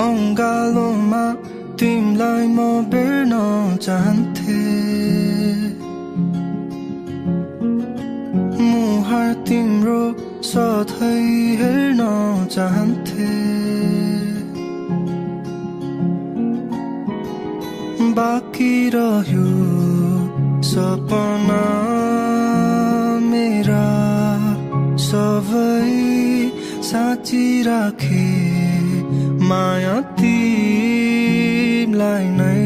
अंगालोमा तिमलाई म बेर्न चाहन्थे मुहार तिम्रो सधैँ हेर्न चाहन्थे बाँकी रह्यो सपना मेरा सबै साँची राखे माया तिमलाई नै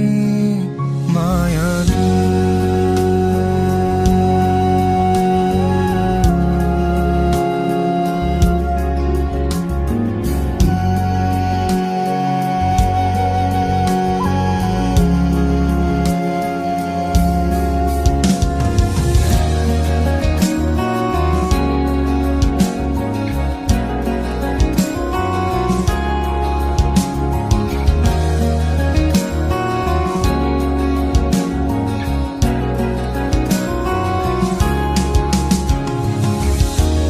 माया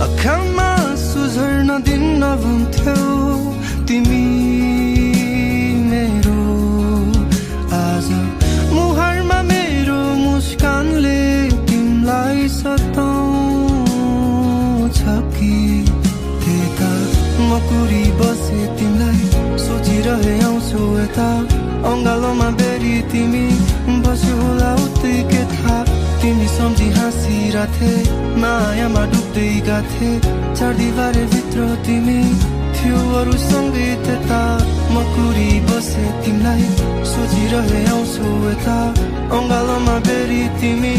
आँखामा सुझर्न दिन्न भन्थ्यौ तिमी मेरो आज मुहारमा मेरो मुस्कानले तिमलाई सताउँछ कि त्यता म कुरी बसे तिमीलाई सोचिरहे आउँछु यता अङ्गालोमा बेरी तिमी बस्यो होला उतै के थाहा तिमी सम्झी हाँसिरहेथे मायामा डुब्दै गाथे चार दिवारे भित्र तिमी थियो अरू सँगै त्यता म कुरी बसे तिमीलाई सोचिरहे आउँछु यता अङ्गालोमा बेरी तिमी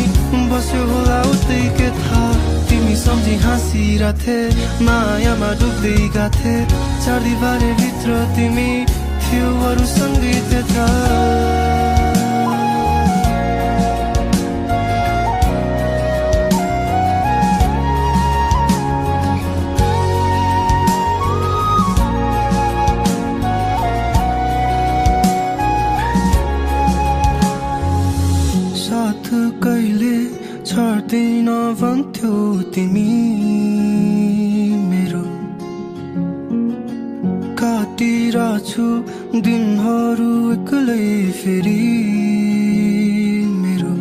बस्यो होला उतै के थाहा तिमी सम्झी हाँसिरहेथे मायामा डुब्दै गाथे चार दिवारे भित्र तिमी थियो अरू सँगै त्यता साथ कहिले छाड्दैन भन्थ्यौ तिमी मेरो काटिरहेछु दिनहरू एक्लै फेरि मेरो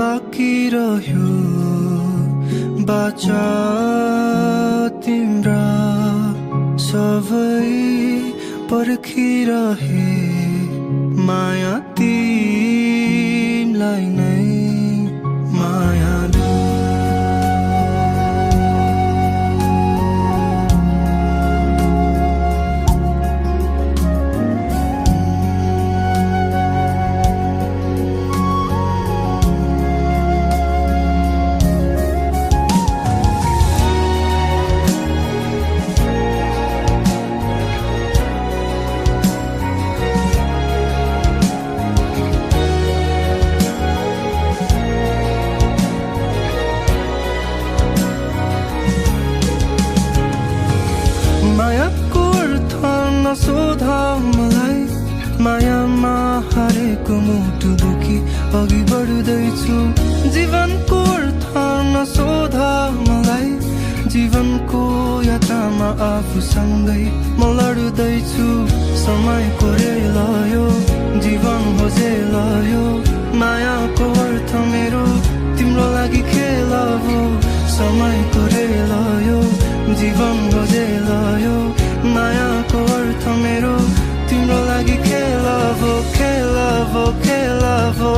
बाँकी रह्यो बाचा तिम्रा सबै पर्खिरहे माया तिमलाई नै माया मायाको अर्थ नसोधा मलाई मायामा हारेको मुटु बोकी अघि बढ्दैछु जीवनको अर्थ नसोधा मलाई जीवनको यात्रामा आफूसँगै म लड्दैछु समयको रेल यो जीवन हो जेल यो मायाको अर्थ मेरो तिम्रो लागि खेल हो समयको रेल यो जीवन हो जेल यो मायाको अर्थ मेरो तिम्रो लागि खेल हो खेल हो खेल हो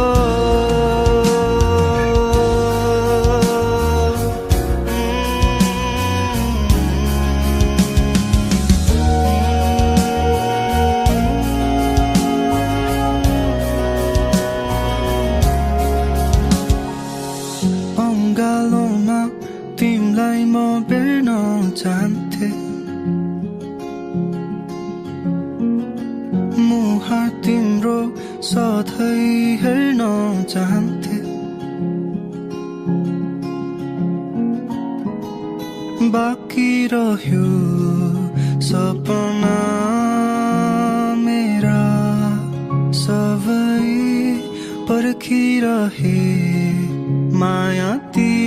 अङ्गालोमा तिमलाई म बेर्न चाहन्थे मुहार तिम्रो सधैँ हेर्न चाहन्थे बाँकी रह्यो सपना मेरा सबै पर्खिरहे माया ती